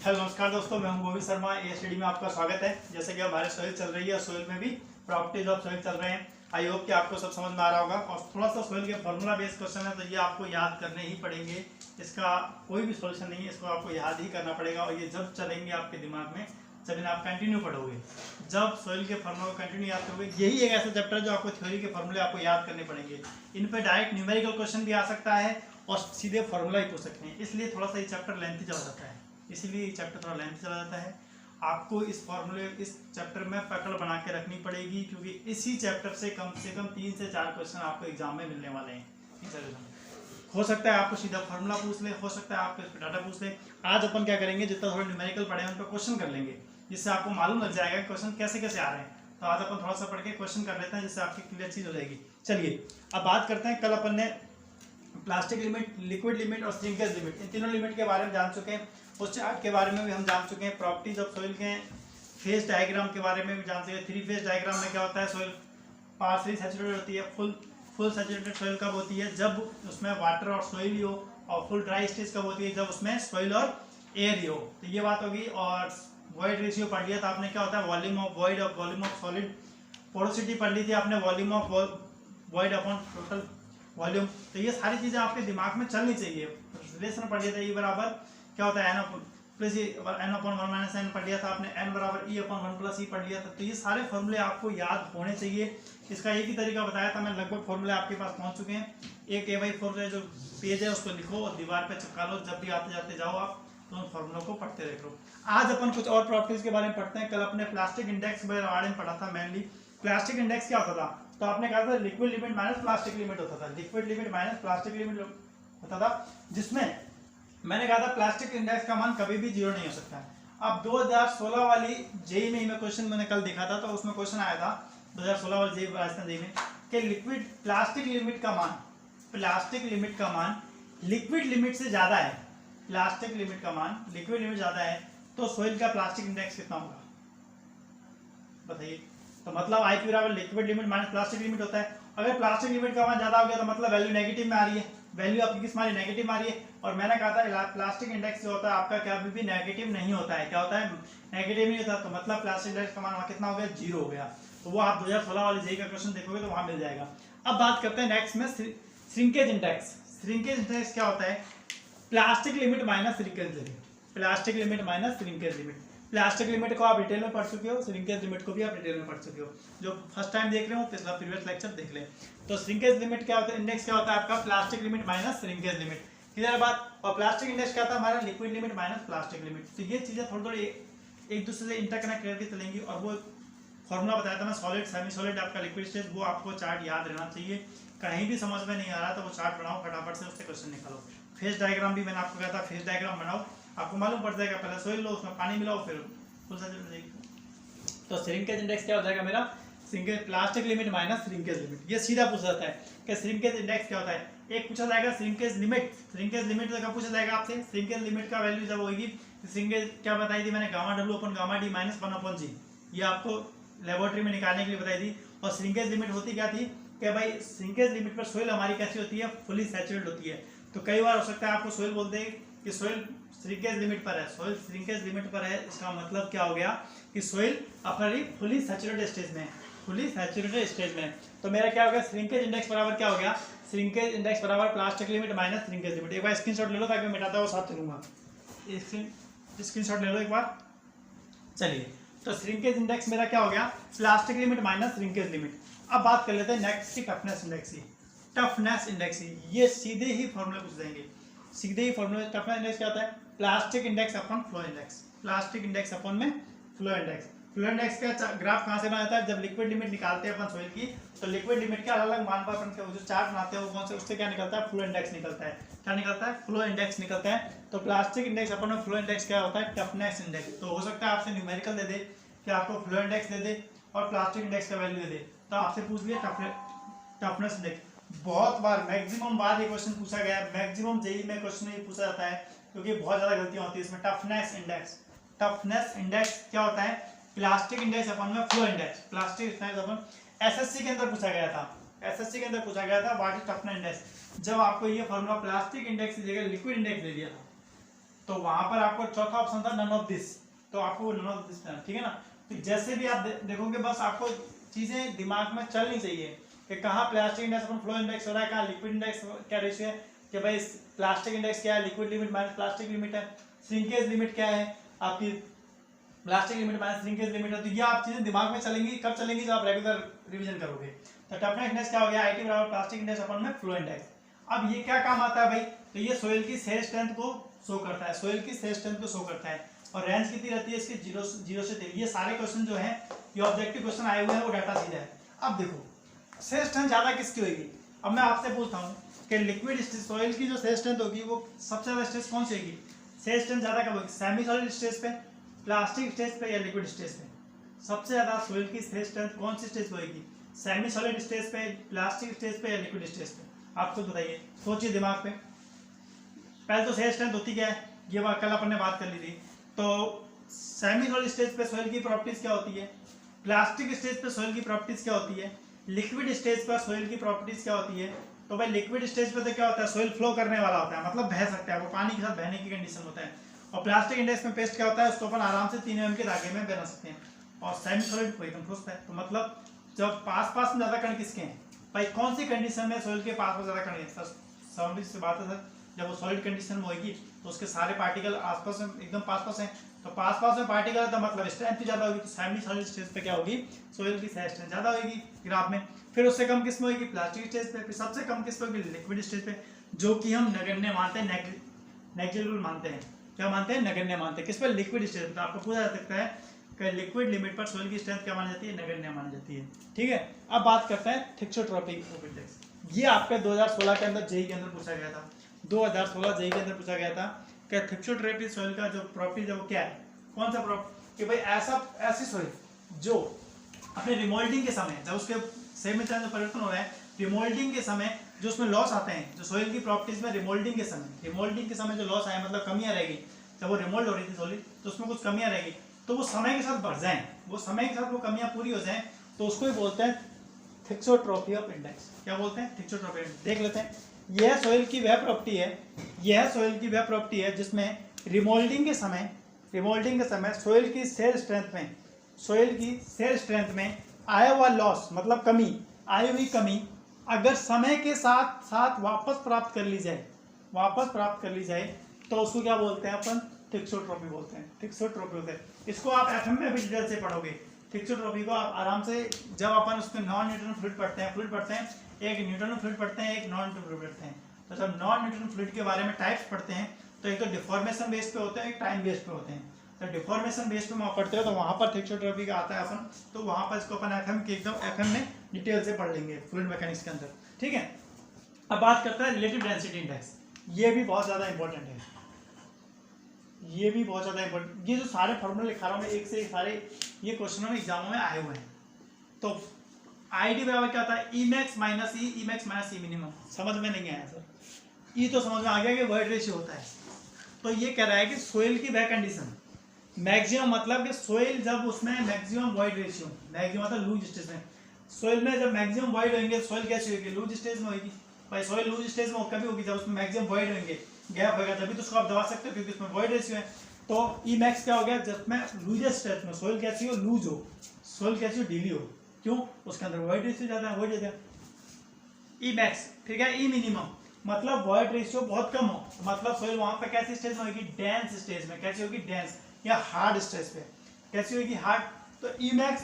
Hello नमस्कार दोस्तों, मैं हूं गोविंद शर्मा। ए स्टडी में आपका स्वागत है। जैसे कि हमारे सोइल चल रही है, सोइल में भी प्रॉपर्टीज ऑफ सोइल चल रहे हैं। आई होप कि आपको सब समझ में आ रहा होगा। और थोड़ा सा सोइल के फॉर्मूला बेस्ड क्वेश्चन है, तो ये आपको याद करने ही पड़ेंगे। इसका कोई भी सॉल्यूशन नहीं है, इसको आपको याद ही करना पड़ेगा। और ये जब चलेंगे आपके दिमाग में, जब इन्हें आप कंटिन्यू पढ़ोगे, जब सोइल के फॉर्मूला को कंटिन्यू याद करोगे। यही एक ऐसा चैप्टर जो आपको थ्योरी के फॉर्मूले आपको याद करने पड़ेंगे। इन पर डायरेक्ट न्यूमेरिकल क्वेश्चन भी आ सकता है और सीधे फॉर्मूला ही पूछ सकते हैं। इसलिए थोड़ा सा ये चैप्टर लेंथी चला जाता है, इसीलिए चैप्टर थोड़ा लेंथ चला जाता है। आपको इस फॉर्मूले इस चैप्टर में पकड़ बना के रखनी पड़ेगी, क्योंकि इसी चैप्टर से कम 3 से 4 क्वेश्चन आपको एग्जाम में मिलने वाले हैं। हो सकता है आपको सीधा फॉर्मूला पूछ ले, हो सकता है आपको इस पर डाटा पूछ ले। आज अपन क्या करेंगे, जितना थोड़ा न्यूमेरिकल पढ़े हैं उन पर क्वेश्चन कर लेंगे, जिससे आपको मालूम लग जाएगा कि क्वेश्चन कैसे कैसे आ रहे हैं। तो आज अपन थोड़ा सा पढ़ के क्वेश्चन कर लेते हैं, जिससे आपकी क्लियर चीज हो जाएगी। चलिए अब बात करते हैं। कल अपन ने प्लास्टिक लिमिट, लिक्विड लिमिट और श्रिंकेज लिमिट, इन तीनों लिमिट के बारे में जान चुके हैं। उस चार्ट के बारे में भी हम जान चुके हैं। प्रॉपर्टीज ऑफ सोइल के फेज डायग्राम के बारे में भी जानते हैं। 3 फेज डायग्राम में क्या होता है, सोइल पार्शली सैचुरेटेड होती है। फुल सैचुरेटेड सोइल कब होती है, जब उसमें वाटर और सोइल ही हो। और फुल ड्राई स्टेज कब होती है, जब उसमें सोइल और एयर ही हो। तो ये बात होगी। और वॉइड रेशियो पढ़ लिया था आपने, क्या होता है वॉल्यूम ऑफ वॉइड और वॉल्यूम ऑफ सॉलिड। पोरोसिटी पढ़ ली थी आपने, volume of void upon total volume. तो ये सारी चीजें आपके दिमाग में चलनी चाहिए। रिलेशन पढ़ लिया था, ई बराबर क्या होता है n plus n upon 1 minus n पढ़ लिया था आपने। एन बराबर ई अपॉन 1 प्लस ई पढ़ लिया था। तो ये सारे फॉर्मूले आपको याद होने चाहिए। इसका एक ही तरीका बताया था मैं, लगभग फॉर्मूले आपके पास पहुंच चुके हैं। एक ए वाई फॉर्मूले जो पेज है उसको लिखो और दीवार पे चिपका लो। जब भी आते जाते जाओ आप, तो उन फॉर्मूलों को पढ़ते रहो। आज अपन कुछ और प्रॉपर्टीज के बारे में पढ़ते हैं। कल अपने प्लास्टिक इंडेक्स के बारे में पढ़ा था। मेनली प्लास्टिक इंडेक्स क्या होता था, तो आपने कहा था liquid limit minus plastic limit होता था। Liquid limit minus plastic limit होता था, जिसमें मैंने कहा था प्लास्टिक इंडेक्स का मान कभी भी 0 नहीं हो सकता है। अब 2016 वाली जेई में क्वेश्चन मैंने कल देखा था, तो उसमें क्वेश्चन आया था 2016 वाली जेई राजस्थान जेई में कि लिक्विड प्लास्टिक लिमिट का मान, प्लास्टिक लिमिट का मान लिक्विड लिमिट से ज्यादा है। प्लास्टिक लिमिट का मान लिक्विड लिमिट ज्यादा है, तो सोइल का प्लास्टिक इंडेक्स कितना होगा बताइए। तो मतलब आई पी बराबर liquid limit minus plastic limit होता है। अगर प्लास्टिक लिमिट का मान ज्यादा हो गया, तो मतलब वैल्यू नेगेटिव में आ रही है। वैल्यू आपकी किस मारी, नेगेटिव आ रही है। और मैंने कहा था प्लास्टिक इंडेक्स जो होता है आपका कभी भी नेगेटिव नहीं होता है। क्या होता है, नेगेटिव नहीं होता। तो मतलब प्लास्टिक इंडेक्स का मान वहां कितना हो गया, 0 हो गया। तो वो आप 2016 वाली जेई का क्वेश्चन देखोगे तो वहां मिल जाएगा। अब बात करते हैं नेक्स्ट में श्रिंकेज इंडेक्स। श्रिंकेज इंडेक्स क्या होता है, plastic limit minus shrinkage limit. Plastic limit minus shrinkage limit. Plastic limit को आप डिटेल में पढ़ चुके हो, श्रिंकेज लिमिट को भी आप डिटेल में पढ़ चुके हो। जो फर्स्ट टाइम देख रहे हो पिछला प्रीवियस लेक्चर देख लें। तो श्रिंकेज लिमिट क्या होता है, इंडेक्स क्या होता है आपका, plastic limit minus shrinkage limit. Clear बात। और प्लास्टिक इंडेक्स क्या था हमारा, liquid limit minus plastic limit. तो ये चीजें थोड़ी थोड़ी एक दूसरे से इंटरकनेक्ट करके चलेंगी। और वो फॉर्मूला बताया था मैं, सॉलिड सेमी सॉलिड आपका लिक्विड स्टेज, वो आपको चार्ट याद रहना चाहिए। कहीं भी समझ में नहीं आ रहा तो वो चार्ट बनाओ फटाफट से, उससे क्वेश्चन निकालो। फेज डायग्राम भी मैंने आपको कहा था, फेज डायग्राम बनाओ, आपको मालूम पड़ जाएगा। पहले सोइल लो, उसमें पानी मिलाओ, फिर फुल सैचुरेटेड। तो श्रिंकेज इंडेक्स क्या हो जाएगा मेरा, shrinkage plastic limit minus shrinkage limit. ये सीधा पूछा जाता है कि श्रिंकेज इंडेक्स क्या होता है। एक पूछा जाएगा श्रिंकेज लिमिट। श्रिंकेज लिमिट का पूछा जाएगा आपसे, श्रिंकेज लिमिट का वैल्यू जब होगी, श्रिंकेज क्या बताई थी मैंने, gamma W upon gamma D minus 1 upon G. ये आपको लेबोरेटरी में निकालने के लिए बताई थी। और श्रिंकेज लिमिट होती क्या थी कि भाई श्रिंकेज लिमिट पर सोइल हमारी कैसी होती है, फुली सैचुरेटेड होती है। तो कई बार हो सकता है आपको सोइल बोलते हैं कि सोइल श्रिंकेज लिमिट पर है, सोइल श्रिंकेज लिमिट पर है। इसका मतलब क्या हो गया कि सोइल अपनी फुली सैचुरेटेड स्टेज में, फुली सैचुरेटेड स्टेज में। तो मेरा क्या हो गया, श्रिंकेज इंडेक्स बराबर क्या हो गया, श्रिंकेज इंडेक्स बराबर plastic limit minus shrinkage limit. एक बार स्क्रीनशॉट ले लो ताकि मैं मिटाता हुआ साथ चलूंगा। स्क्रीनशॉट ले लो एक बार। चलिए, तो श्रिंकेज इंडेक्स मेरा क्या हो गया, plastic limit minus shrinkage limit. अब बात कर लेते हैं नेक्स्ट की टफनेस इंडेक्स की। टफनेस इंडेक्स, ये सीधे ही फॉर्मूले पूछ देंगे, सीधे ही फॉर्मूले। टफनेस इंडेक्स क्या होता है, plastic index upon flow index. Plastic index upon में फ्लो इंडेक्स। फ्लो इंडेक्स का ग्राफ कहां से बनाता है, जब लिक्विड लिमिट निकालते हैं अपन सोइल की, तो लिक्विड लिमिट के अलग अलग मान पर अपन जो चार्ट बनाते हैं वो कौन से, उससे क्या निकलता है, फ्लो इंडेक्स निकलता है। क्या निकलता है, फ्लो इंडेक्स निकलता है। तो प्लास्टिक इंडेक्स अपन में फ्लो इंडेक्स क्या होता है, टफनेस इंडेक्स। तो हो सकता है आपसे न्यूमेरिकल दे दे कि आपको फ्लो इंडेक्स दे दे और प्लास्टिक इंडेक्स का वैल्यू दे दे, तो आपसे पूछ लिया टफनेस इंडेक्स। बहुत बार, मैक्सिमम बार ये क्वेश्चन पूछा गया है, मैक्सिमम जेई में क्वेश्चन ये पूछा जाता है, क्योंकि बहुत ज्यादा गलतियां होती है इसमें। टफनेस इंडेक्स, टफनेस इंडेक्स क्या होता है, प्लास्टिक इंडेक्स अपन में फ्लो इंडेक्स। प्लास्टिक इंडेक्स अपन एसएससी के अंदर पूछा गया था, एसएससी के अंदर पूछा गया था व्हाट इज टफनेस इंडेक्स। जब आपको ये फॉर्मूला प्लास्टिक इंडेक्स की जगह लिक्विड इंडेक्स दे दिया था, तो वहां पर आपको चौथा ऑप्शन था नन ऑफ दिस, तो आपको नन ऑफ दिस, ठीक है ना। तो जैसे भी आप देखोगे बस आपको चीजें दिमाग में चलनी चाहिए कि कहाँ प्लास्टिक इंडेक्स अपन फ्लो इंडेक्स हो रहा है, कहाँ लिक्विड इंडेक्स क्या रेशियो है, कि भाई प्लास्टिक इंडेक्स क्या है, liquid limit minus plastic limit है, श्रिंकेज लिमिट क्या है आपकी, plastic limit minus shrinkage limit है। तो ये आप चीजें दिमाग में चलेंगी, कब चलेंगी, जब आप रेगुलर रिवीजन करोगे। तो टफनेस इंडेक्स क्या हो गया, आईटी बराबर प्लास्टिक इंडेक्स अपन में फ्लो इंडेक्स। अब ये क्या काम आता है भाई, तो ये सोइल की सेल स्ट्रेंथ को शो करता है, सोइल की सेल स्ट्रेंथ को शो करता है। और रेंज कितनी रहती है इसकी, 0 से 3। ये सारे क्वेश्चन जो है ये ऑब्जेक्टिव क्वेश्चन आए हुए हैं, वो डाटा सीधा है। अब देखो सेल स्ट्रेंथ ज्यादा किसकी होगी, अब मैं आपसे पूछता हूँ कि लिक्विड सोइल की जो सेल स्ट्रेंथ होगी वो सबसे ज्यादा स्टेज कौन सी होगी, सेल स्ट्रेंथ ज्यादा कब होगी, सेमी सॉलिड स्टेज पे, प्लास्टिक स्टेज पे या लिक्विड स्टेज पे। सबसे ज्यादा सोइल की सेल स्ट्रेंथ कौन सी स्टेज पे होगी, सेमी सॉलिड स्टेज पे, प्लास्टिक स्टेज पे या लिक्विड स्टेज पे। आप खुद बताइए, सोचिए दिमाग पे। पहले तो सेल स्ट्रेंथ होती क्या है, ये बात कल अपन ने बात कर ली थी। तो सेमी सॉलिड स्टेज पे सोइल की प्रॉपर्टीज क्या होती है, प्लास्टिक स्टेज पे सोइल की प्रॉपर्टीज क्या होती है, लिक्विड स्टेज पर सोइल की प्रॉपर्टीज क्या होती है। तो भाई लिक्विड स्टेज पे तो क्या होता है, सोइल फ्लो करने वाला होता है, मतलब बह सकता है, वो पानी के साथ बहने की कंडीशन होता है। और प्लास्टिक इंडेक्स में पेस्ट क्या होता है, उसको अपन आराम से 3 mm के धागे में बना सकते हैं। और सेमी सॉलिड को एकदम ठोस है। तो मतलब जब पास में ज्यादा कण किसके हैं भाई, कौन सी कंडीशन में सोइल के पास में ज्यादा कण है, सर समझ से बात है सर, जब वो सॉलिड कंडीशन में होगी तो उसके सारे पार्टिकल आसपास में एकदम पास हैं, तो पास में पार्टिकल है तो मतलब स्ट्रेंथ भी ज्यादा होगी। तो सेमी सॉलिड स्टेज पे क्या होगी, सोइल की स्ट्रेंथ ज्यादा होगी ग्राफ में। फिर उससे कम किस में होगी, प्लास्टिक स्टेज पे। फिर सबसे कम किस पे होगी, लिक्विड स्टेज पे, जो कि हम नगण्य मानते हैं, नेग्लिजिबल मानते हैं। क्या मानते हैं, नगण्य मानते हैं। किस पे, लिक्विड स्टेज पे। आपको पूछा जा सकता है कि लिक्विड लिमिट पर सोइल की स्ट्रेंथ क्या मानी जाती है, नगण्य मानी जाती है। ठीक है, अब बात करते हैं थिक्सोट्रोपिक इंडेक्स। ये आपके 2016 के अंदर जेई के अंदर पूछा गया था, 2016 जेई के अंदर पूछा गया था कि थिक्सोट्रोपिक सोइल का जो प्रॉपर्टी है वो क्या है, कौन सा प्रॉपर्टी, कि भाई ऐसी सोइल जो अपने रिमोल्डिंग के समय, जब उसके सेम में जो परिवर्तन हो रहा है रिमोल्डिंग के समय, जो उसमें लॉस आते हैं, जो सोइल की प्रॉपर्टीज में रिमोल्डिंग के समय जो लॉस आए, मतलब कमियां रहेगी, जब वो रिमोल्ड हो रही थी सोइल तो उसमें कुछ कमियां रहेगी, तो वो समय के साथ बढ़ जाएं, वो समय के साथ वो कमियां पूरी हो जाएं, तो उसको ही बोलते हैं थिक्सोट्रोपी ऑफ इंडेक्स। क्या बोलते हैं, थिक्सोट्रोपी इंडेक्स। देख लेते हैं, यह सोइल की वह प्रॉपर्टी है, यह सोइल की वह प्रॉपर्टी है जिसमें रिमोल्डिंग के समय सोइल की सेल स्ट्रेंथ में आया हुआ लॉस, मतलब कमी, आई हुई कमी अगर समय के साथ साथ वापस प्राप्त कर ली जाए तो उसको क्या बोलते हैं अपन, थिक्सोट्रोपी बोलते हैं, थिक्सोट्रोपी बोलते हैं। इसको आप एफएम में भी डिटेल से पढ़ोगे। थिक्सोट्रोपी को आप आराम से, जब अपन उसमें नॉन न्यूट्रल फ्लूइड पढ़ते हैं, एक न्यूट्रल फ्लूइड पढ़ते हैं, एक नॉन न्यूट्रल फ्लूइड पढ़ते हैं। तो जब नॉन न्यूट्रल फ्लूइड के बारे में टाइप्स पढ़ते हैं तो एक तो डिफॉर्मेशन बेस पे होते हैं, एक टाइम बेस पे होते हैं। तो डिफॉर्मेशन बेस पे पढ़ते हो तो वहां पर थिक्सोट्रोपी का आता है अपन, तो वहां पर इसको अपन एफएम में डिटेल से पढ़ लेंगे फ्लूइड मैकेनिक्स के अंदर। ठीक है, अब बात करते हैं रिलेटिव डेंसिटी इंडेक्स। ये भी बहुत ज्यादा इंपॉर्टेंट है, ये जो सारे फॉर्मूले लिखा रहा हूँ मैं, एक से एक सारे ये क्वेश्चनों में एग्जामों में आए हुए हैं। तो आईडी बराबर क्या होता है, ई मैक्स माइनस ई मिनिमम। समझ में नहीं आया सर, ई तो समझ में आ गया कि वॉइड रेशियो होता है। तो ये कह रहा है कि सोइल की वह कंडीशन मैक्सिमम, मतलब कि सोइल जब उसमें मैक्सिमम वॉइड रेशियो, मैक्सिमम मतलब लूज स्टेज में, सोइल में जब मैक्सिमम वॉइड होंगे, सोइल कैसी होगी, लूज स्टेज में होगी। भाई सोइल लूज स्टेज में कभी होगी जब उसमें मैक्सिमम वॉइड होंगे, गैप होगा, तभी तो उसको आप दबा सकते हो क्योंकि उसमें वॉइड रेशियो है। तो ई मैक्स क्या हो गया, जब में लूजेस्ट स्टेज में सोइल कैसी हो, लूज हो, सोइल कैसी हो, ढीली हो, क्यों, उसके अंदर वॉइड रेशियो ज्यादा है, वही ज्यादा ई मैक्स। ठीक है, ई मिनिमम मतलब वॉइड रेशियो बहुत कम हो, मतलब सोइल वहां पे कैसी स्टेज में होगी, डेंस स्टेज में। कैसी होगी, डेंस या हार्ड स्टेज पे। कैसी होगी, हार्ड। तो ई मैक्स,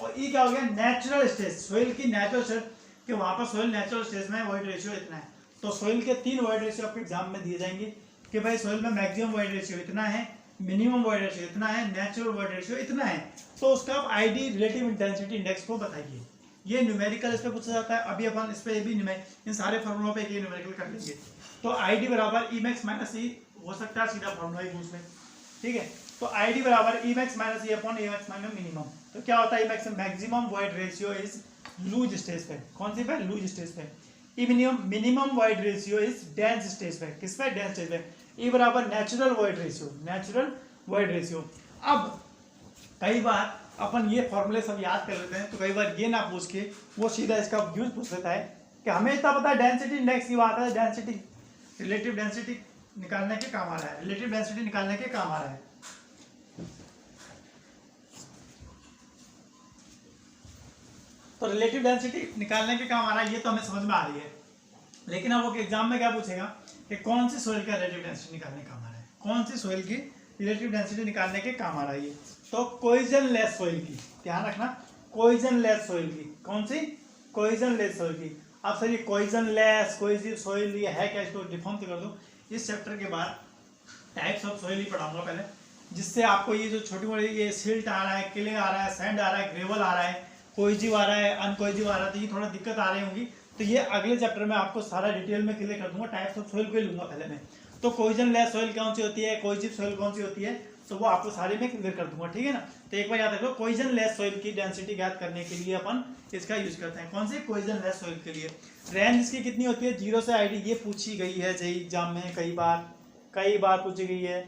और ई क्या हो गया, नेचुरल स्टेज, सोइल की नेचुरल स्टेज, कि वहां पर सोइल नेचुरल स्टेज में वॉइड रेशियो इतना है। तो सोइल के 3 वॉइड रेशियो आपके एग्जाम में दिए जाएंगे कि भाई सोइल में मैक्सिमम वॉइड रेशियो इतना है, मिनिमम वॉइड रेशियो इतना है, नेचुरल वॉइड रेशियो इतना है। तो उसका आप आईडी रिलेटिव डेंसिटी इंडेक्स को बताइए। ये न्यूमेरिकल इस पे पूछा जाता है, अभी अपन इस पे भी इन सारे फॉर्मूलों पे एक न्यूमेरिकल कर लेंगे। तो आईडी बराबर ई मैक्स माइनस ई हो सकता है, सीधा फॉर्मूला ही पूछ ले। ठीक है, तो आईडी बराबर e max minus e upon e max minus minimum. तो क्या होता है, e max maximum void ratio is loose stage पे, कौन सी पे, लूज स्टेज पे। E minimum void ratio is dense stage पे, किस पे, डेंस स्टेज पे। ई बराबर नेचुरल वॉइड रेशियो। अब कई बार अपन ये फॉर्मूले सब याद कर लेते हैं, तो कई बार ये ना पूछ के वो सीधा इसका यूज पूछ लेता है कि हमें इतना पता है डेंसिटी इंडेक्स की बात है, डेंसिटी, रिलेटिव डेंसिटी, निकालने के काम आ रहा है, रिलेटिव डेंसिटी निकालने के काम आ रहा है। तो रिलेटिव डेंसिटी निकालने के काम आ रहा है, ये तो हमें समझ में आ रही है। लेकिन अब वो एग्जाम में क्या पूछेगा कि कौन सी सोइल का रिलेटिव डेंसिटी निकालने का काम आ रहा है, कौन सी सोइल की रिलेटिव डेंसिटी निकालने के काम आ रहा है। तो कोइजन लेस सोइल की, ध्यान रखना, कोइजन लेस सोइल की, कौन सी, कोइजन लेस सोइल की। अब सर ये कोइजन लेस कोइजिव सोइल ये है क्या, इसको डिफॉर्म तो कर दो। इस चैप्टर के बाद टाइप्स ऑफ सोइल ही पढ़ाऊंगा पहले, जिससे आपको ये जो छोटी मोटी ये सिल्ट आ रहा है, क्ले आ रहा है, सैंड आ रहा है, ग्रेवल आ रहा है, कोइजिव आ रहा है, अनकोइजिव आ रहा है, तो ये थोड़ा दिक्कत आ रही होगी। तो ये अगले चैप्टर में आपको सारा डिटेल में क्लियर कर दूंगा। टाइप्स ऑफ सोइल को ही लूंगा पहले मैं। तो कोइजन लेस सोइल कौन सी होती है, कोइजिव सोइल कौन सी होती है, तो वो आपको सारे में क्लियर कर दूंगा, ठीक है ना। तो एक बार याद रखो, कोइजन लेस सोइल की डेंसिटी ज्ञात करने के लिए अपन इसका यूज करते हैं। कौन सी, कोइजन लेस सोइल के लिए। रेंज इसकी कितनी होती है, 0 से आईडी, ये पूछी गई है सही एग्जाम में कई बार पूछी गई है,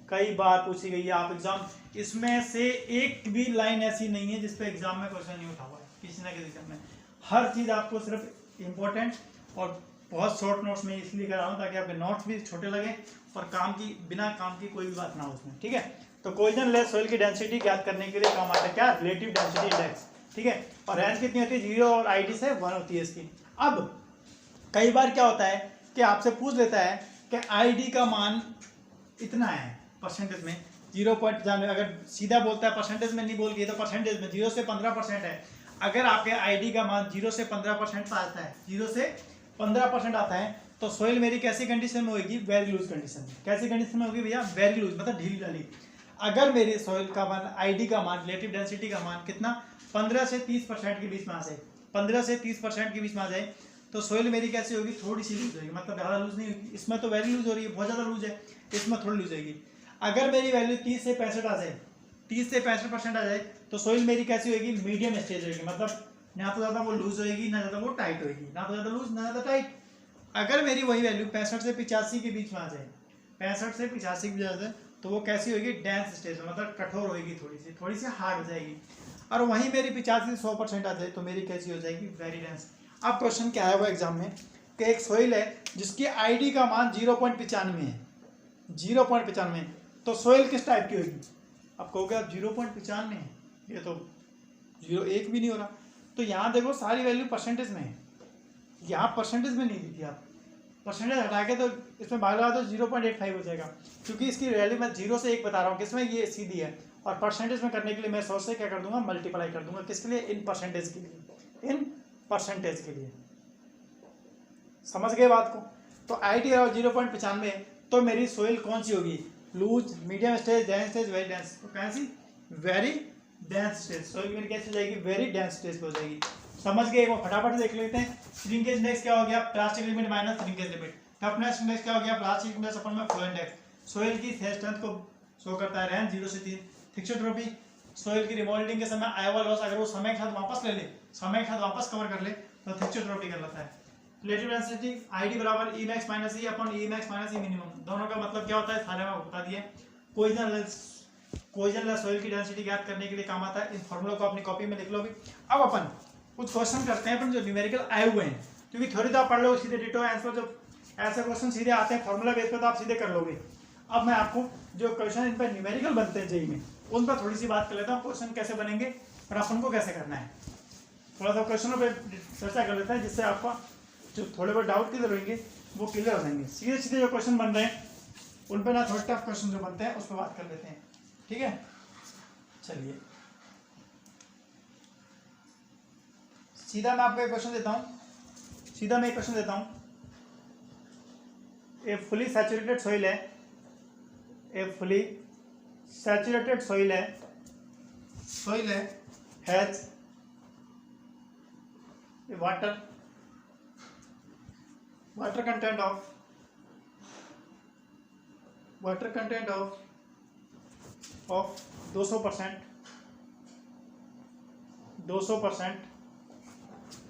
कई बार पूछी गई है। आप एग्जाम इसमें से एक भी लाइन ऐसी नहीं है जिसपे एग्जाम में क्वेश्चन नहीं उठा हुआ है किसी ना किसी एग्जाम में। हर चीज आपको सिर्फ इम्पोर्टेंट और बहुत शॉर्ट नोट्स में इसलिए कर रहा हूँ ताकि आपके नोट्स भी छोटे लगे और काम की बिना काम की कोई भी बात ना हो उसमें, ठीक है। तो कोइजन लेस सोइल की डेंसिटी ज्ञात करने के लिए काम आता है क्या, रिलेटिव डेंसिटी इंडेक्स, ठीक है। और रेंज कितनी होती है, 0 और आईडी से 1 होती है इसकी। अब कई बार क्या होता है कि आपसे पूछ लेता है कि आईडी का मान इतना है परसेंटेज में, 0.95, अगर सीधा बोलता है परसेंटेज में नहीं बोल के तो परसेंटेज में 0 से 15% है। अगर आपके आईडी का मान 0 से 15% आता है, 0 से 15% आता है, तो सोइल मेरी कैसी कंडीशन में होगी, वेरी लूज कंडीशन में। कैसी कंडीशन में होगी भैया, वेरी लूज, मतलब ढीली ढाली। अगर मेरी सोइल का मान, आईडी का मान, रिलेटिव डेंसिटी का मान कितना, 15 से 30% के बीच में आ जाए, 15 से 30% के बीच में आ जाए, तो सोइल मेरी कैसी होगी, थोड़ी सी लूज होगी, मतलब ज़्यादा लूज नहीं होगी। इसमें तो वेरी लूज हो रही है, बहुत ज़्यादा लूज है, इसमें थोड़ी लूज होगी। अगर मेरी वैल्यू 30 से 65 आ जाए, 30 से 65% आ जाए, तो सोइल मेरी कैसी होगी, मीडियम स्टेज होगी, मतलब ना तो ज़्यादा वो लूज होगी ना ज़्यादा वो टाइट होगी, ना तो ज़्यादा लूज ना ज़्यादा टाइट। अगर मेरी वही वैल्यू 65 से 85 के बीच में आ जाए, 65 से 85 के बीच आ जाए, तो वो कैसी होगी, डेंस स्टेज में, मतलब कठोर होगी, थोड़ी सी हार्ड हो जाएगी। और वहीं मेरी 85 से 100% आ जाए तो मेरी कैसी हो जाएगी, वेरी डेंस। अब क्वेश्चन क्या है वो एग्जाम में कि एक सोइल है जिसकी आईडी का मान 0.95 है, 0.95, तो सोइल किस टाइप की होगी। अब कहोगे आप 0.95 है, ये तो 0.1 भी नहीं हो रहा। तो यहाँ देखो सारी वैल्यू परसेंटेज में है, यहाँ परसेंटेज में नहीं दी थी, आप परसेंटेज हटा के तो इसमें भाग लगा तो 0.85 हो जाएगा, क्योंकि इसकी वैल्यू मैं 0 से 1 बता रहा हूँ, किसमें ये सीधी है। और परसेंटेज में करने के लिए मैं 100 से क्या कर दूंगा, मल्टीप्लाई कर दूंगा, किसके लिए, इन परसेंटेज के लिए, इन परसेंटेज के लिए। समझ गए बात को। तो आईडी है 0.95, तो मेरी सोइल कौन सी होगी, loose, medium stage, dense stage, very dense. तो कैसी, वेरी डेंस स्टेज। सोइल मेरी कैसी हो जाएगी, वेरी डेंस स्टेज पे हो जाएगी। समझ गए, वो फटाफट देख लेते हैं। श्रिंकेज इंडेक्स क्या हो गया, plastic limit minus shrinkage limit. Toughness index क्या हो गया, प्लास्टिक इंडेक्स अपन में फ्लो इंडेक्स। सोइल की स्ट्रेंथ को शो करता है, रेंज 0 से 3। थिक्सोट्रोपी, सोइल की रिमोल्डिंग के समय आयोवा लॉस, अगर वो समय के साथ वापस ले ले, समय के साथ वापस कवर कर ले, तो थिक्सोट्रोपी कर लेता है। रिलेटिव डेंसिटी, आईडी बराबर e max minus e upon e max minus ई मिनिमम। दोनों का मतलब क्या होता है, सारे में बता दिए। कोइजन लेस सोइल की डेंसिटी ज्ञात करने के लिए काम आता है। इन फॉर्मूला को अपनी कॉपी में लिख लो भी। अब अपन कुछ क्वेश्चन करते हैं अपन जो न्यूमेरिकल आए हुए हैं, क्योंकि थ्योरी तो आप पढ़ लो सीधे डिटो आंसर, जो ऐसे क्वेश्चन सीधे आते हैं फॉर्मूला बेस पे तो आप सीधे कर लोगे। अब मैं आपको जो क्वेश्चन इन पर न्यूमेरिकल बनते हैं जेई में, उन पर थोड़ी सी बात कर लेता हूँ, क्वेश्चन कैसे बनेंगे और अपन को कैसे करना है। थोड़ा सा क्वेश्चनों पर चर्चा कर लेते हैं, जिससे आपका जो थोड़े बहुत डाउट क्लियर होंगे वो क्लियर हो जाएंगे। सीधे सीधे जो क्वेश्चन बन रहे हैं उन पर ना, थोड़े टफ क्वेश्चन जो बनते हैं उस पर बात कर लेते हैं, ठीक है। चलिए सीधा मैं आपको एक क्वेश्चन देता हूं, सीधा मैं एक क्वेश्चन देता हूं। ए फुली सैचुरेटेड सॉइल है, ए फुली सैचुरेटेड सॉइल है, सॉइल है has water content of 200%,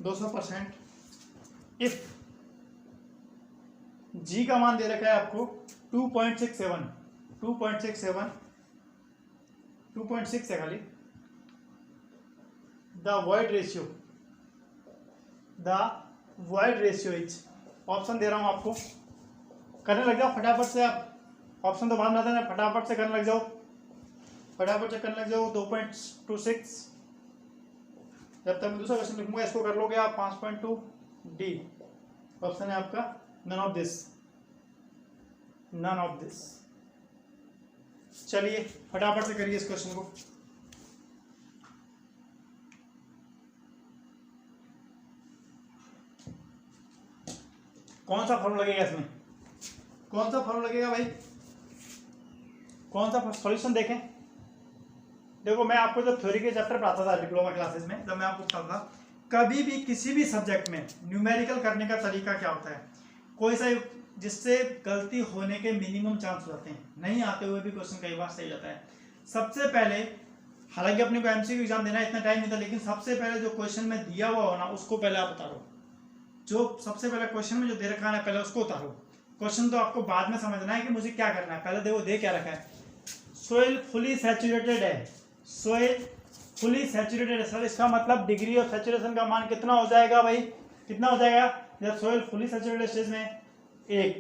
200% if G का मान दे रखा है आपको 2.67 है खाली। The void ratio is, option दे रहा हूं आपको, करने लग जाओ फटाफट से। आप ऑप्शन तो बाद में आता है, फटाफट से करने लग जाओ, फटाफट से करने लग जाओ। 2.26 जब तक मैं दूसरा क्वेश्चन लिखूंगा इसको कर लोगे आप। 5.2 डी ऑप्शन है आपका, none of this, none of this. चलिए फटाफट से करिए इस क्वेश्चन को। कौन सा फॉर्मूला लगेगा इसमें, कौन सा फॉर्मूला लगेगा भाई, कौन सा सॉल्यूशन देखें। देखो मैं आपको जब थ्योरी के चैप्टर पढ़ाता था डिप्लोमा क्लासेस में, जब मैं आपको पढ़ाता था, कभी भी किसी भी सब्जेक्ट में न्यूमेरिकल करने का तरीका क्या होता है, कोई सा जिससे गलती होने के मिनिमम चांस होते हैं, नहीं आते हुए भी क्वेश्चन कई बार सही जाता है। सबसे पहले, हालांकि अपने को एमसीक्यू एग्जाम देना इतना टाइम नहीं था, लेकिन सबसे पहले जो क्वेश्चन में दिया हुआ हो ना उसको पहले आप उतारो। जो सबसे पहले क्वेश्चन में जो दे रखा है पहले उसको उतारो। क्वेश्चन तो आपको बाद में समझना है कि मुझे क्या करना है, पहले देखो दे क्या रखा है। सोइल फुली सैचुरेटेड है, सोइल फुली सैचुरेटेड है सर, इसका मतलब डिग्री ऑफ सैचुरेशन का मान कितना हो जाएगा भाई, कितना हो जाएगा जब सोइल फुली सैचुरेटेड स्टेज में 1।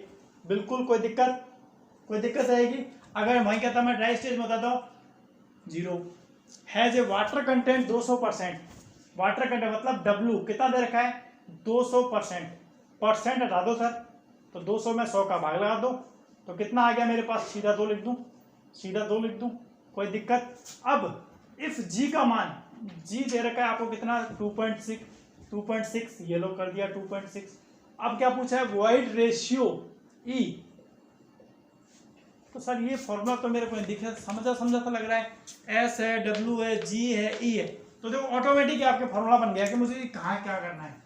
बिल्कुल कोई दिक्कत आएगी। अगर वहीं कहता मैं ड्राई स्टेज में होता तो 0। Has a water content 200%, water content मतलब W कितना दे रखा है 200%, परसेंट हटा दो सर, तो 200 में 100 का भाग लगा दो, तो कितना आ गया मेरे पास, सीधा 2 लिख दूं, सीधा 2 लिख दूं, कोई दिक्कत। अब इफ G का मान, G दे रखा है आपको कितना 2.6, ये लोग कर दिया 2.6। अब क्या पूछा है, वॉइड रेशियो E। तो सर ये फॉर्मूला तो मेरे को नहीं दिख रहा, समझा तो लग रहा है, S है, W है, G है, E है, तो देखो ऑटोमेटिक आपके फॉर्मूला बन गया कि मुझे कहाँ क्या करना है।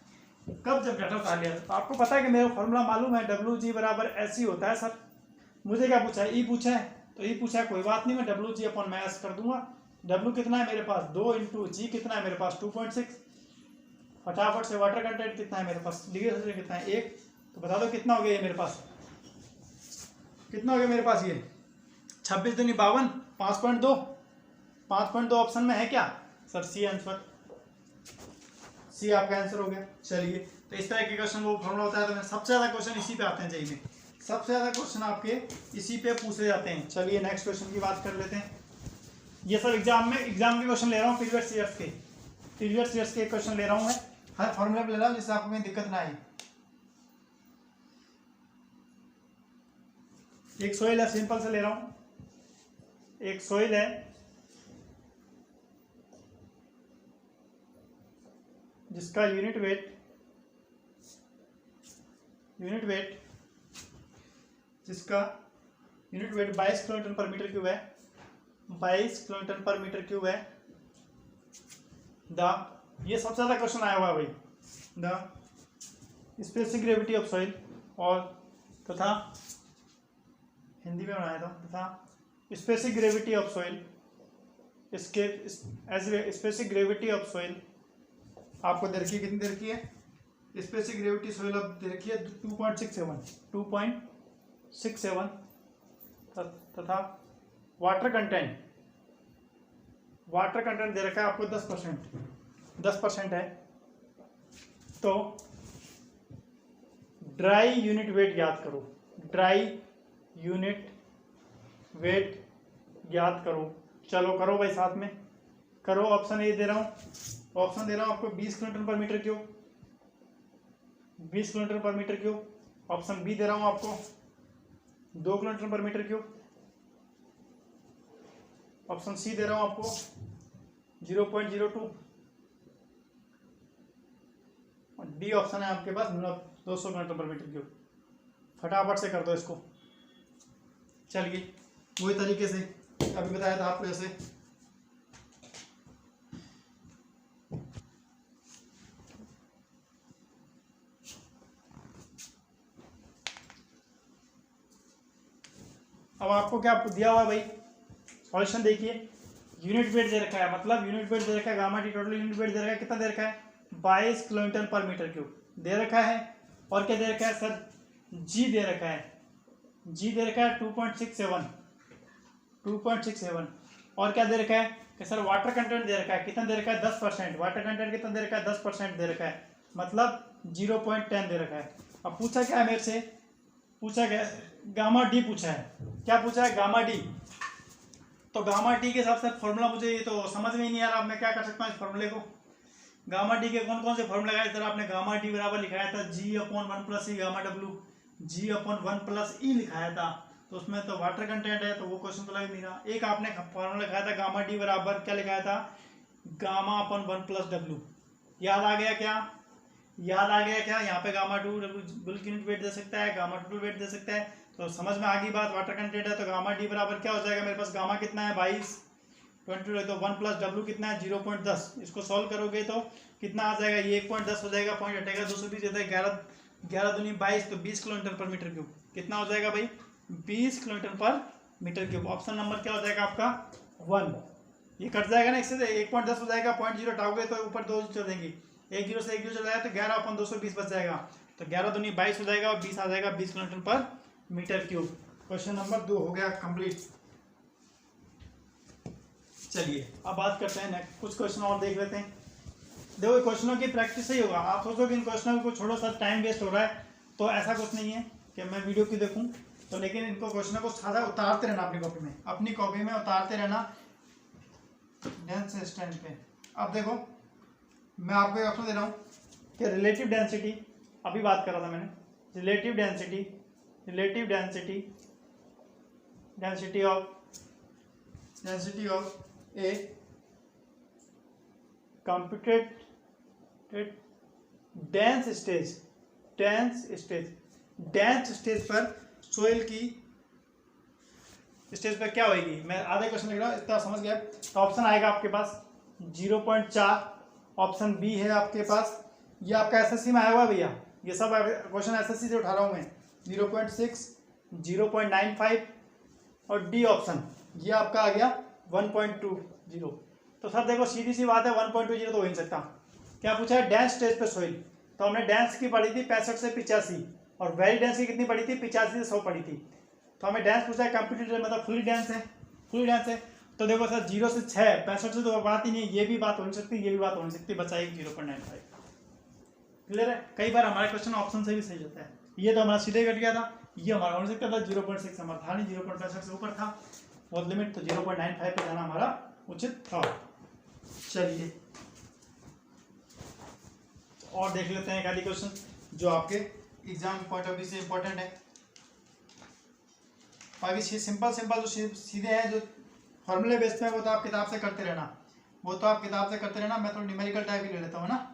कब जब डाटा उतार लिया तो आपको पता है कि मेरा फॉर्मूला मालूम है, WG बराबर ऐसी होता है सर। मुझे क्या पूछा है, E पूछा है, तो E पूछा है कोई बात नहीं, मैं WG अपॉन में S कर दूंगा। W कितना है मेरे पास 2 इंटू G कितना है मेरे पास 2.6। फटाफट से वाटर कंटेंट कितना है मेरे पास, डिग्री कितना है 1, तो बता दो कितना हो गया ये मेरे पास, कितना हो गया मेरे पास ये 26 दूनी 52, 5.2, 5.2 ऑप्शन में है क्या सर, सी आंसर, सी आपका आंसर हो गया। चलिए तो इस तरह के क्वेश्चन वो फॉर्मूला होता है, तो सबसे ज्यादा क्वेश्चन इसी पे आते हैं जेईई में, सबसे ज्यादा क्वेश्चन आपके इसी पे पूछे जाते हैं। चलिए नेक्स्ट क्वेश्चन की बात कर लेते हैं। ये सब एग्जाम के क्वेश्चन ले रहा हूँ, प्रीवियस ईयर्स के क्वेश्चन ले रहा हूँ मैं, हर फॉर्मूला पे ले रहा हूँ जिससे आपको कोई दिक्कत ना आए। एक सोइल है, सिंपल से ले रहा हूँ, एक सोइल है जिसका यूनिट वेट जिसका यूनिट वेट 22 किलोन्यूटन पर मीटर क्यूब है, 22 किलोन्यूटन पर मीटर क्यूब है। ये सबसे ज्यादा क्वेश्चन आया हुआ है भाई, the specific gravity of soil, और तथा हिंदी में बनाया था, तथा स्पेसिफिक ग्रेविटी ऑफ सॉइल, इसके स्पेसिफिक ग्रेविटी ऑफ सॉइल आपको दे रखी है, कितनी दे रखी है, स्पेसिफिक ग्रेविटी सॉइल अब दे रखी है 2.67 तथा वाटर कंटेंट दे रखा है आपको 10% है। तो ड्राई यूनिट वेट याद करो, ड्राई यूनिट वेट याद करो। चलो करो भाई साथ में करो। ऑप्शन ए दे रहा हूँ, ऑप्शन दे रहा हूँ आपको 20 किलोमीटर पर मीटर क्यूब, 20 किलोमीटर पर मीटर क्यूब। ऑप्शन बी दे रहा हूँ आपको 2 किलोमीटर पर मीटर क्यूब। ऑप्शन सी दे रहा हूँ आपको 0.02, और डी ऑप्शन है आपके पास 200 किलोमीटर पर मीटर क्यूब। फटाफट से कर दो इसको। चलिए वही तरीके से अभी बताया था आपको, जैसे अब आपको क्या दिया हुआ भाई, सॉल्यूशन देखिए। यूनिट वेट दे रखा है, मतलब यूनिट वेट दे रखा है, gamma T total unit weight दे रखा है, कितना दे रखा है 22 किलोमीटर पर मीटर क्यूब दे रखा है। और क्या दे रखा है सर, जी दे रखा है, जी दे रखा है 2.67। और क्या दे रखा है कि सर वाटर कंटेंट दे रखा है, कितना दे रखा है 10%। वाटर कंटेंट कितना दे रखा है 10% दे रखा है, मतलब 0.10 दे रखा है। अब पूछा क्या है मेरे से, पूछा गया गामा डी पूछा है। क्या पूछा है? Gamma D. तो गामा डी के हिसाब से फॉर्मूला मुझे ये तो समझ में ही नहीं आ रहा, अब मैं क्या कर सकता हूँ इस फॉर्मूले को। गामा डी के कौन कौन से फॉर्मूले लगाए? इस तरह आपने गामा डी बराबर लिखाया था G/1 + E gamma W, G/1 + E लिखाया था, तो उसमें तो वाटर कंटेंट है, तो वो क्वेश्चन तो लग नहीं रहा। एक आपने फॉर्मूला लिखाया था गामा डी बराबर क्या लिखाया था? गामा/1 + W। याद आ गया क्या? याद आ गया क्या? यहाँ पे gamma to bulk unit weight दे सकता है, गामा टू वेट दे सकता है, तो समझ में आ गई बात। वाटर कंटेंट है तो गामा डी बराबर क्या हो जाएगा? मेरे पास गामा कितना है? 22, 22, तो 1 + W कितना है? 0.10। इसको सॉल्व करोगे तो कितना आ जाएगा? ये 1.10 हो जाएगा, पॉइंट हटेगा 220 होता है, 11 दूनी 22, तो 20 km/m3। कितना हो जाएगा भाई? 20 km/m3। ऑप्शन नंबर क्या हो जाएगा आपका? 1। ये कट जाएगा ना, इससे 1.10 हो जाएगा, 0.0 हटाओगे तो ऊपर 2 चल देंगे, 1 0 से 1 0 चल जाएगा, तो 11/220 बच जाएगा, तो 11 दूनी 22 हो जाएगा और 20 आ जाएगा 20 km/m3। क्वेश्चन नंबर 2 हो गया कंप्लीट। चलिए अब बात करते हैं नेक्स्ट, कुछ क्वेश्चन और देख लेते हैं। देखो क्वेश्चनों की प्रैक्टिस ही होगा। आप सोचो कि इन क्वेश्चनों को छोड़ो, सा टाइम वेस्ट हो रहा है, तो ऐसा कुछ नहीं है कि मैं वीडियो क्यों देखूं, तो लेकिन इनको क्वेश्चनों को सारा उतारते रहना अपनी कॉपी में उतारते रहना डेंस स्टैंड पे। अब देखो मैं आपको एक ऑप्शन दे रहा हूँ कि रिलेटिव डेंसिटी, अभी बात कर रहा था मैंने, relative density of A computed dense stage पर सोइल की स्टेज पर क्या होगी। मैं आधे क्वेश्चन लिख रहा हूँ, इतना समझ गया। तो ऑप्शन आएगा आपके पास 0.4, ऑप्शन बी है आपके पास, ये आपका एसएससी में आया हुआ है भैया, ये सब क्वेश्चन एसएससी से उठा रहा हूँ मैं, 0.6, 0.95 और डी ऑप्शन ये आपका आ गया 1.20। तो सर देखो सीधी सी बात है, 1.20 तो हो ही नहीं सकता। क्या पूछा है? डेंस स्टेज पे सोइल, तो हमने डेंस की पढ़ी थी 65 से 85 और वेरी डेंस की कितनी पढ़ी थी? 85 से 100 पढ़ी थी। तो हमें डेंस पूछा है, कंप्यूटेड मतलब फुली डेंस है। तो देखो सर 0 से 6, 65 से तो बात ही नहीं, ये भी बात हो नहीं सकती, ये भी बात हो नहीं सकती, बचा एक 0.95। क्लियर है? कई बार हमारे क्वेश्चन ऑप्शन से भी सही होता है। ये तो हमारा सीधे कट गया था, ये हमारा हो सकता था 0.6 हमारा था नहीं, 0.65 से ऊपर था और लिमिट, तो 0.95 पे जाना हमारा उचित था। चलिए और देख लेते हैं एक आधी क्वेश्चन जो आपके एग्जाम पॉइंट ऑफ व्यू से इंपॉर्टेंट है। बाकी सिंपल जो सीधे हैं, जो फॉर्मूले बेस्ड में, वो तो आप किताब से करते रहना, मैं तो न्यूमेरिकल टाइप ही ले लेता हूँ ना।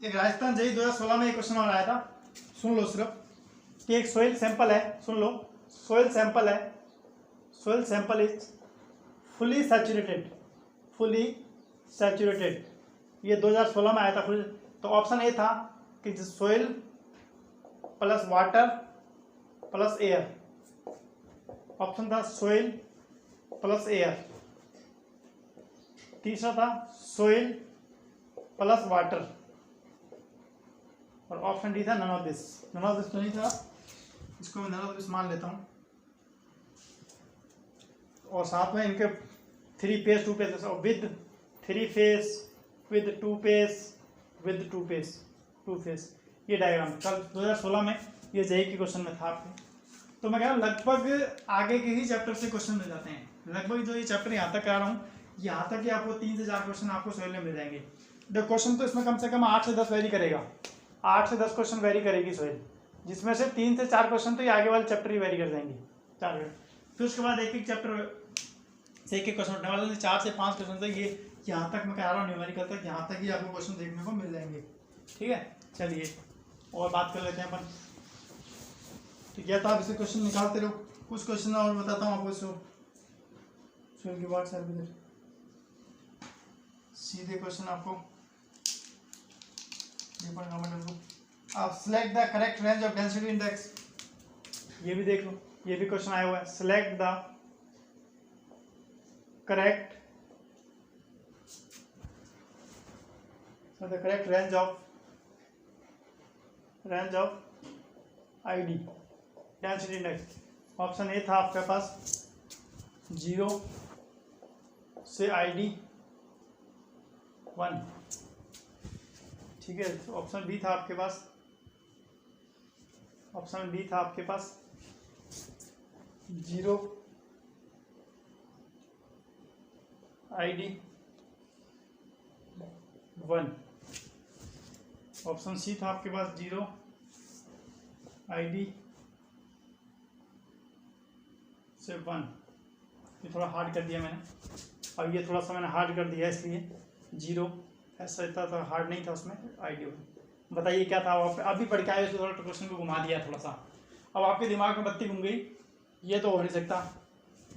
एक राजस्थान जेईई 2016 में एक क्वेश्चन और आया था, सुन लो सिर्फ, कि एक सोइल सैंपल है, सुन लो, soil sample is fully saturated, ये 2016 में आया था। तो ऑप्शन ए था कि soil plus water plus air, option था सोइल प्लस एयर, तीसरा था सोइल प्लस वाटर, और ऑप्शन डी था नन ऑफ दिस तो नहीं था, इसको मैं नन ऑफ दिस मान लेता हूँ। और साथ में इनके 3 phase 2 phase, with 3 phase with 2 phase, ये डायग्राम कल 2016 में ये जेईई के क्वेश्चन में था आपके। तो मैं कह रहा हूँ लगभग आगे के ही चैप्टर से क्वेश्चन मिल जाते हैं, लगभग जो ये चैप्टर यहाँ तक करा रहा हूँ, यहाँ तक ही आपको 3 से 4 क्वेश्चन आपको सोइल में मिल जाएंगे। द क्वेश्चन तो इसमें कम से कम 8 से 10 वेरी करेगा, 8 से 10 क्वेश्चन वेरी करेगी सोइल, जिसमें से 3 से 4 क्वेश्चन तो ये आगे वाले चैप्टर ही वेरी कर जाएंगे 4। फिर उसके बाद एक चैप्टर से एक क्वेश्चन उठने वाले, 4 से 5 क्वेश्चन तक, ये यहाँ तक मैं कह रहा हूँ न्यूमेरिकल तक, यहाँ तक ही आपको क्वेश्चन देखने को मिल जाएंगे। ठीक है, चलिए और बात कर लेते हैं अपन। ठीक है, तो आप इसे क्वेश्चन निकालते रहो, कुछ क्वेश्चन और बताता हूँ आपको। सोइल की व्हाट्सएप इधर सीधे क्वेश्चन आपको, आप select the correct range of density index, ये भी देख लो, ये भी क्वेश्चन आया हुआ है। Select the correct range of ID density index. Option A था आपके पास 0 से ID 1। ठीक है। तो ऑप्शन बी था आपके पास, ऑप्शन बी था आपके पास 0 ID 1। ऑप्शन सी था आपके पास 0 ID से 1। ये थोड़ा हार्ड कर दिया मैंने, और ये थोड़ा सा मैंने हार्ड कर दिया इसलिए 0 ऐसा इतना था, हार्ड नहीं था उसमें ID 1। बताइए क्या था? आप अभी पढ़ के आए हो, थोड़ा क्वेश्चन को घुमा दिया थोड़ा सा, अब आपके दिमाग में बत्ती घूम गई, ये तो हो नहीं सकता,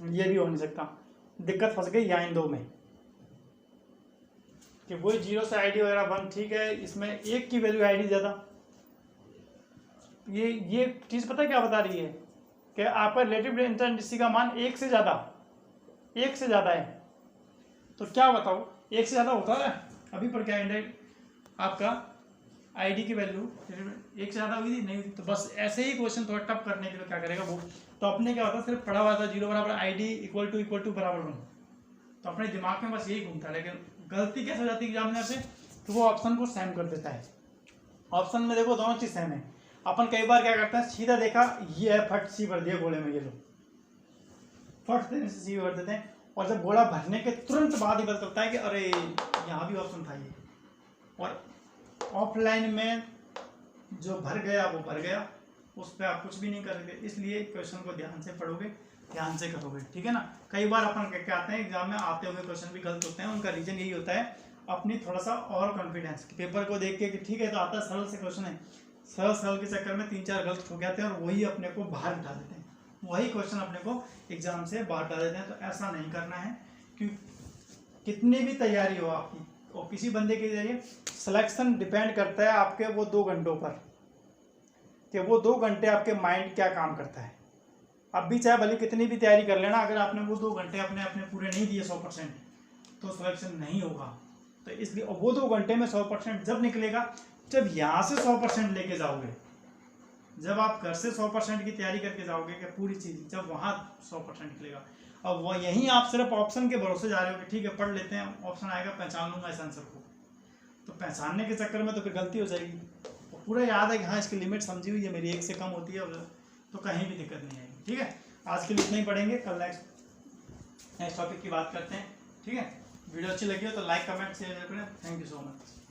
ये भी हो नहीं सकता, दिक्कत फंस गई यहाँ इन दो में कि वही 0 से ID वगैरह 1, ठीक है। इसमें एक की वैल्यू ID ज़्यादा, ये चीज़ पता क्या बता रही है कि आपका रिलेटिव इंटेंसिटी का मान 1 से ज़्यादा है। तो क्या बताओ, 1 से ज़्यादा होता है? अभी पर क्या इंडेक्स आपका ID की वैल्यू 1 से ज़्यादा हुई थी, नहीं हुई थी। तो बस ऐसे ही क्वेश्चन थोड़ा टफ करने के लिए क्या करेगा वो, तो अपने क्या होता है, सिर्फ पढ़ा हुआ था 0 बराबर ID इक्वल टू बराबर 1, तो अपने दिमाग में बस यही घूमता है। लेकिन गलती कैसे हो जाती है एग्जामिनर से, तो वो ऑप्शन को सेम कर देता है। ऑप्शन में देखो दोनों चीज़ सेम है, अपन कई बार क्या करते हैं, सीधा देखा ये है, फट सी भर दिया घोड़े में, ये लो फट देने से सी भर देते हैं, और जब घोड़ा भरने के तुरंत बाद ही पता चलता है कि अरे यहाँ भी ऑप्शन था ये, और ऑफलाइन में जो भर गया वो भर गया, उस पर आप कुछ भी नहीं करोगे। इसलिए क्वेश्चन को ध्यान से पढ़ोगे, ध्यान से करोगे, ठीक है ना। कई बार अपन क्या आते हैं एग्जाम में, आते हुए क्वेश्चन भी गलत होते हैं, उनका रीजन यही होता है अपनी थोड़ा सा और कॉन्फिडेंस, पेपर को देख के कि ठीक है तो आता है, सरल से क्वेश्चन है, सरल के चक्कर में 3-4 गलत हो जाते हैं और वही अपने को बाहर बिठा देते हैं, वही क्वेश्चन अपने को एग्जाम से बाहर डाल देते हैं। तो ऐसा नहीं करना है, क्योंकि कितनी भी तैयारी हो आपकी, और किसी बंदे के लिए सिलेक्शन डिपेंड करता है आपके वो 2 घंटों पर, कि वो 2 घंटे आपके माइंड क्या काम करता है। अब भी चाहे भले कितनी भी तैयारी कर लेना, अगर आपने वो 2 घंटे अपने पूरे नहीं दिए 100%, तो सिलेक्शन नहीं होगा। तो इसलिए वो 2 घंटे में 100% जब निकलेगा, जब यहाँ से 100% लेके जाओगे, जब आप घर से 100% की तैयारी करके जाओगे कि पूरी चीज़, जब वहाँ 100% निकलेगा। अब वो यहीं आप सिर्फ ऑप्शन के भरोसे जा रहे हो कि ठीक है पढ़ लेते हैं, ऑप्शन आएगा पहचान लूंगा इस आंसर को, तो पहचानने के चक्कर में तो फिर गलती हो जाएगी। पूरा याद है कि हाँ इसकी लिमिट समझी हुई है मेरी, 1 से कम होती है, तो कहीं भी दिक्कत नहीं आएगी, ठीक है। आज के लिए इतना ही पढ़ेंगे, कल नेक्स्ट टॉपिक की बात करते हैं, ठीक है। वीडियो अच्छी लगी हो तो लाइक कमेंट शेयर करें। Thank you so much.